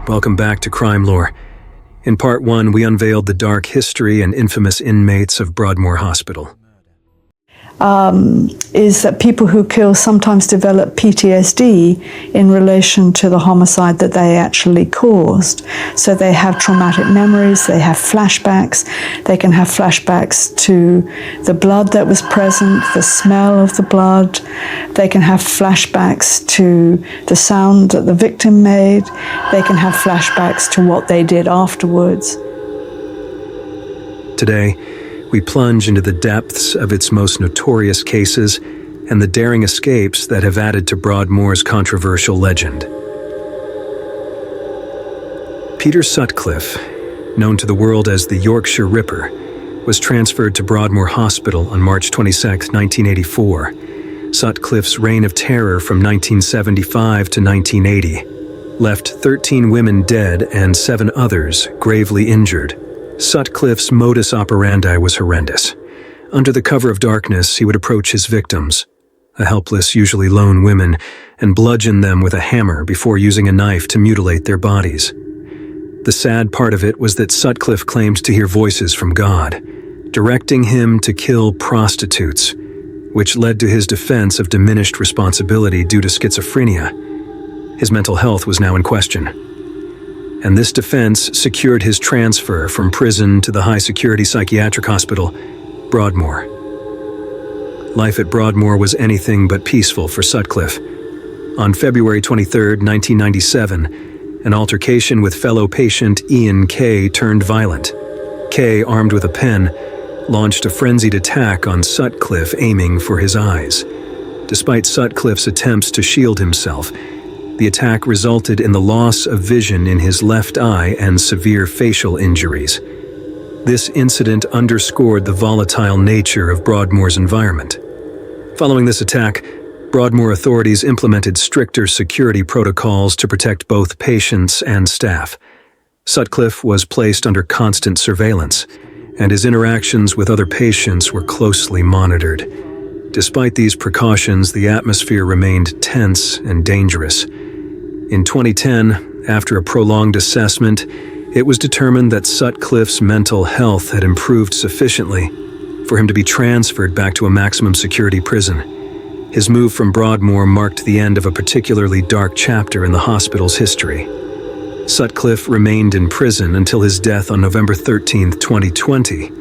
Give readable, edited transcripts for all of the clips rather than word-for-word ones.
welcome back to Crime Lore. In Part 1, we unveiled the dark history and infamous inmates of Broadmoor Hospital. Is that people who kill sometimes develop PTSD in relation to the homicide that they actually caused. So they have traumatic memories, they have flashbacks, they can have flashbacks to the blood that was present, the smell of the blood, they can have flashbacks to the sound that the victim made, they can have flashbacks to what they did afterwards. Today, we plunge into the depths of its most notorious cases and the daring escapes that have added to Broadmoor's controversial legend. Peter Sutcliffe, known to the world as the Yorkshire Ripper, was transferred to Broadmoor Hospital on March 22, 1984. Sutcliffe's reign of terror from 1975 to 1980 left 13 women dead and 7 others gravely injured. Sutcliffe's modus operandi was horrendous. Under the cover of darkness, he would approach his victims, the helpless, usually lone women, and bludgeon them with a hammer before using a knife to mutilate their bodies. The sad part of it was that Sutcliffe claimed to hear voices from God, directing him to kill prostitutes, which led to his defense of diminished responsibility due to schizophrenia. His mental health was now in question, and this defense secured his transfer from prison to the high-security psychiatric hospital, Broadmoor. Life at Broadmoor was anything but peaceful for Sutcliffe. On February 23, 1997, an altercation with fellow patient Ian Kray turned violent. Kray, armed with a pen, launched a frenzied attack on Sutcliffe, aiming for his eyes. Despite Sutcliffe's attempts to shield himself, the attack resulted in the loss of vision in his left eye and severe facial injuries. This incident underscored the volatile nature of Broadmoor's environment. Following this attack, Broadmoor authorities implemented stricter security protocols to protect both patients and staff. Sutcliffe was placed under constant surveillance, and his interactions with other patients were closely monitored. Despite these precautions, the atmosphere remained tense and dangerous. In 2010, after a prolonged assessment, it was determined that Sutcliffe's mental health had improved sufficiently for him to be transferred back to a maximum security prison. His move from Broadmoor marked the end of a particularly dark chapter in the hospital's history. Sutcliffe remained in prison until his death on November 13, 2020,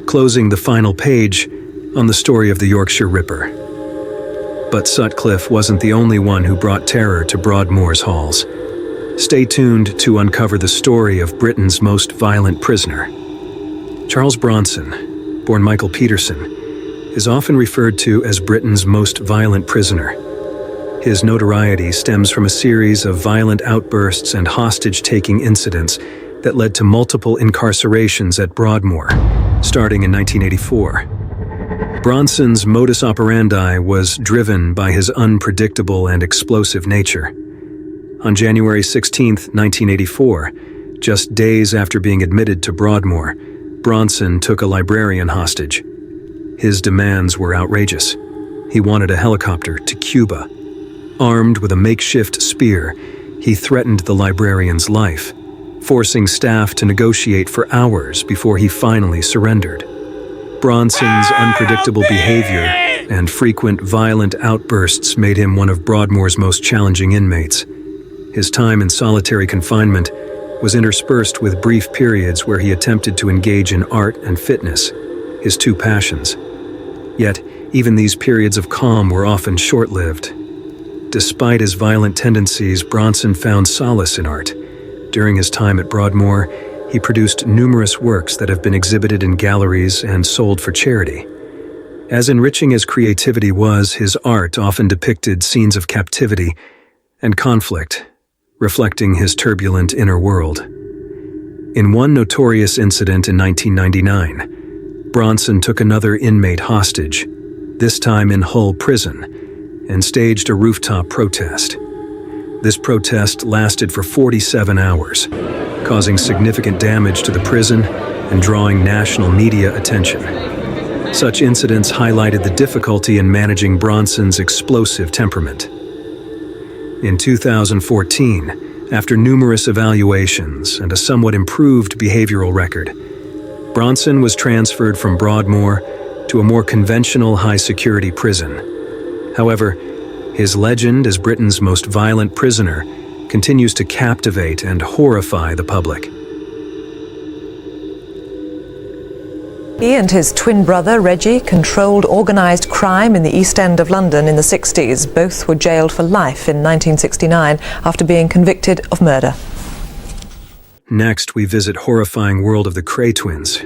closing the final page on the story of the Yorkshire Ripper. But Sutcliffe wasn't the only one who brought terror to Broadmoor's halls. Stay tuned to uncover the story of Britain's most violent prisoner. Charles Bronson, born Michael Peterson, is often referred to as Britain's most violent prisoner. His notoriety stems from a series of violent outbursts and hostage-taking incidents that led to multiple incarcerations at Broadmoor, starting in 1984. Bronson's modus operandi was driven by his unpredictable and explosive nature. On January 16, 1984, just days after being admitted to Broadmoor, Bronson took a librarian hostage. His demands were outrageous. He wanted a helicopter to Cuba. Armed with a makeshift spear, he threatened the librarian's life, forcing staff to negotiate for hours before he finally surrendered. Bronson's unpredictable behavior and frequent violent outbursts made him one of Broadmoor's most challenging inmates. His time in solitary confinement was interspersed with brief periods where he attempted to engage in art and fitness, his two passions. Yet, even these periods of calm were often short-lived. Despite his violent tendencies, Bronson found solace in art. During his time at Broadmoor, he produced numerous works that have been exhibited in galleries and sold for charity. As enriching as creativity was, his art often depicted scenes of captivity and conflict, reflecting his turbulent inner world. In one notorious incident in 1999, Bronson took another inmate hostage, this time in Hull Prison, and staged a rooftop protest. This protest lasted for 47 hours, causing significant damage to the prison and drawing national media attention. Such incidents highlighted the difficulty in managing Bronson's explosive temperament. In 2014, After numerous evaluations and a somewhat improved behavioral record, Bronson was transferred from Broadmoor to a more conventional high-security prison. However, his legend as Britain's most violent prisoner continues to captivate and horrify the public. He and his twin brother, Reggie, controlled organised crime in the East End of London in the 60s. Both were jailed for life in 1969 after being convicted of murder. Next, we visit horrifying world of the Kray twins.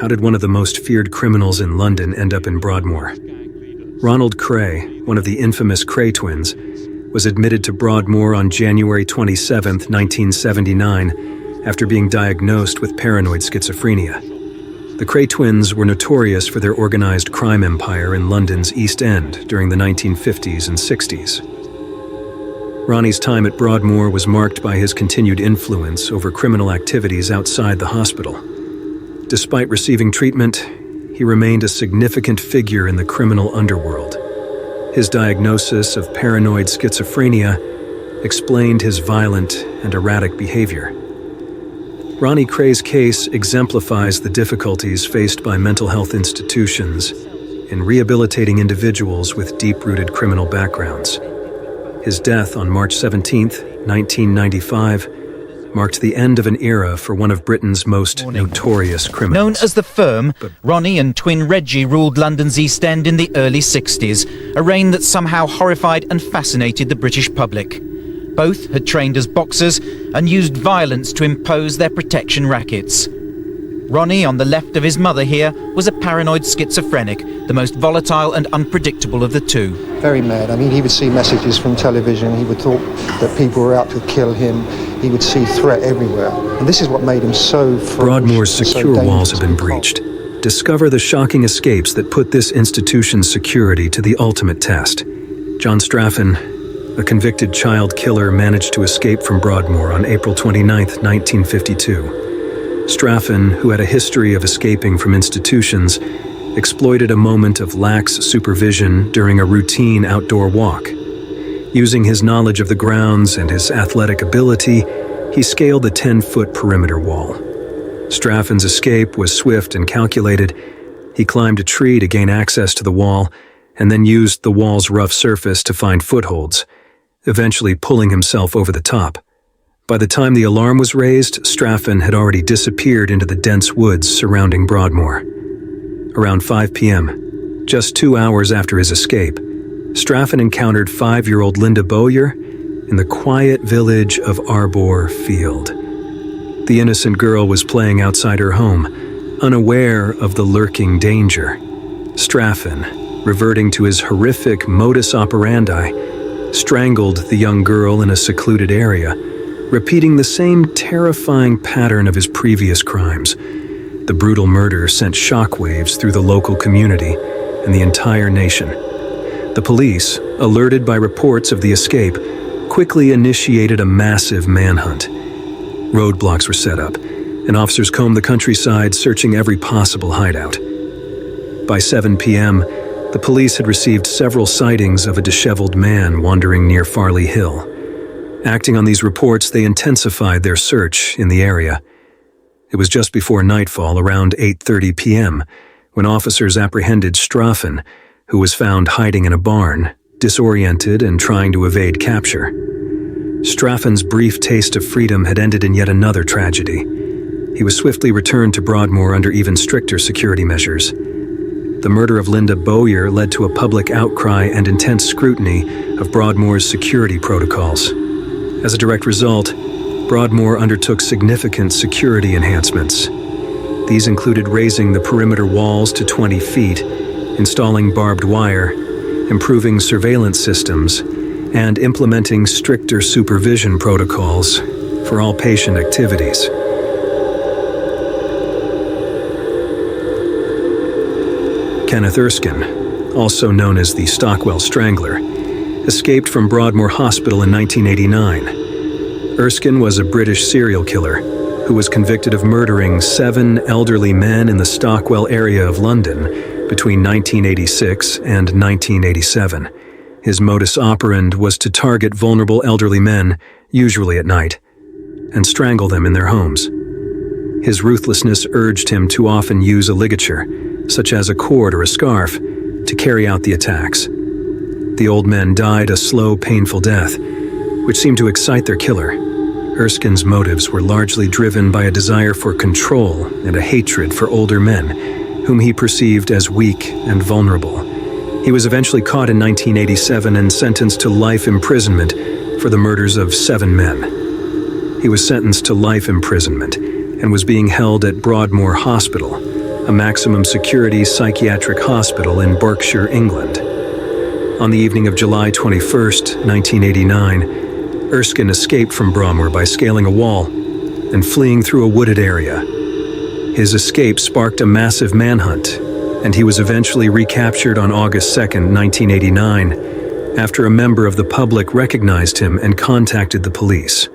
How did one of the most feared criminals in London end up in Broadmoor? Ronald Kray, one of the infamous Kray twins, was admitted to Broadmoor on January 27, 1979, after being diagnosed with paranoid schizophrenia. The Kray twins were notorious for their organized crime empire in London's East End during the 1950s and 60s. Ronnie's time at Broadmoor was marked by his continued influence over criminal activities outside the hospital. Despite receiving treatment, he remained a significant figure in the criminal underworld. His diagnosis of paranoid schizophrenia explained his violent and erratic behavior. Ronnie Kray's case exemplifies the difficulties faced by mental health institutions in rehabilitating individuals with deep-rooted criminal backgrounds. His death on March 17, 1995, marked the end of an era for one of Britain's most notorious criminals. Known as the Firm, Ronnie and twin Reggie ruled London's East End in the early 60s, a reign that somehow horrified and fascinated the British public. Both had trained as boxers and used violence to impose their protection rackets. Ronnie, on the left of his mother here, was a paranoid schizophrenic, the most volatile and unpredictable of the two. Very mad. I mean, he would see messages from television. He would thought that people were out to kill him. He would see threat everywhere. And this is what made him so ferocious. Broadmoor's secure so walls have been breached. Discover the shocking escapes that put this institution's security to the ultimate test. John Straffen, a convicted child killer, managed to escape from Broadmoor on April 29, 1952. Straffen, who had a history of escaping from institutions, exploited a moment of lax supervision during a routine outdoor walk. Using his knowledge of the grounds and his athletic ability, he scaled the 10-foot perimeter wall. Straffen's escape was swift and calculated. He climbed a tree to gain access to the wall, and then used the wall's rough surface to find footholds, eventually pulling himself over the top. By the time the alarm was raised, Straffen had already disappeared into the dense woods surrounding Broadmoor. Around 5 p.m., just 2 hours after his escape, Straffen encountered 5-year-old Linda Bowyer in the quiet village of Arbor Field. The innocent girl was playing outside her home, unaware of the lurking danger. Straffen, reverting to his horrific modus operandi, strangled the young girl in a secluded area, repeating the same terrifying pattern of his previous crimes. The brutal murder sent shockwaves through the local community and the entire nation. The police, alerted by reports of the escape, quickly initiated a massive manhunt. Roadblocks were set up, and officers combed the countryside, searching every possible hideout. By 7 p.m., the police had received several sightings of a disheveled man wandering near Farley Hill. Acting on these reports, they intensified their search in the area. It was just before nightfall, around 8:30 p.m., when officers apprehended Straffen, who was found hiding in a barn, disoriented and trying to evade capture. Straffen's brief taste of freedom had ended in yet another tragedy. He was swiftly returned to Broadmoor under even stricter security measures. The murder of Linda Bowyer led to a public outcry and intense scrutiny of Broadmoor's security protocols. As a direct result, Broadmoor undertook significant security enhancements. These included raising the perimeter walls to 20 feet, installing barbed wire, improving surveillance systems, and implementing stricter supervision protocols for all patient activities. Kenneth Erskine, also known as the Stockwell Strangler, escaped from Broadmoor Hospital in 1989. Erskine was a British serial killer who was convicted of murdering 7 elderly men in the Stockwell area of London between 1986 and 1987. His modus operandi was to target vulnerable elderly men, usually at night, and strangle them in their homes. His ruthlessness urged him to often use a ligature, such as a cord or a scarf, to carry out the attacks. The old men died a slow, painful death, which seemed to excite their killer. Erskine's motives were largely driven by a desire for control and a hatred for older men, whom he perceived as weak and vulnerable. He was eventually caught in 1987 and sentenced to life imprisonment for the murders of 7 men. He was sentenced to life imprisonment and was being held at Broadmoor Hospital, a maximum security psychiatric hospital in Berkshire, England. On the evening of July 21st, 1989, Erskine escaped from Broadmoor by scaling a wall and fleeing through a wooded area. His escape sparked a massive manhunt, and he was eventually recaptured on August 2nd, 1989, after a member of the public recognized him and contacted the police.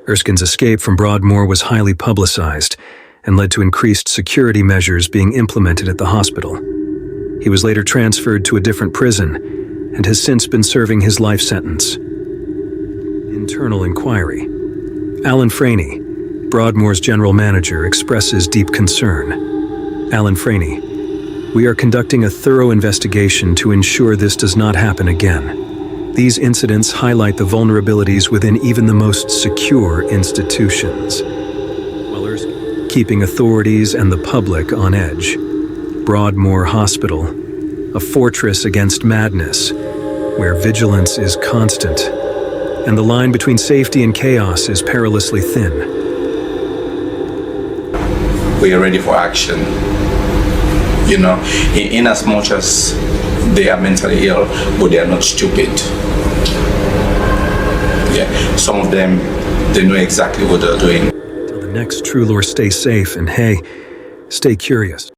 Erskine's escape from Broadmoor was highly publicized and led to increased security measures being implemented at the hospital. He was later transferred to a different prison and has since been serving his life sentence. Internal inquiry. Alan Franey, Broadmoor's general manager, expresses deep concern. Alan Franey: "We are conducting a thorough investigation to ensure this does not happen again. These incidents highlight the vulnerabilities within even the most secure institutions." While Erskine keeping authorities and the public on edge. Broadmoor Hospital, a fortress against madness, where vigilance is constant, and the line between safety and chaos is perilously thin. We are ready for action. You know, in as much as they are mentally ill, but they are not stupid. Yeah, some of them, they know exactly what they're doing. Till the next True Lore, stay safe, and hey, stay curious.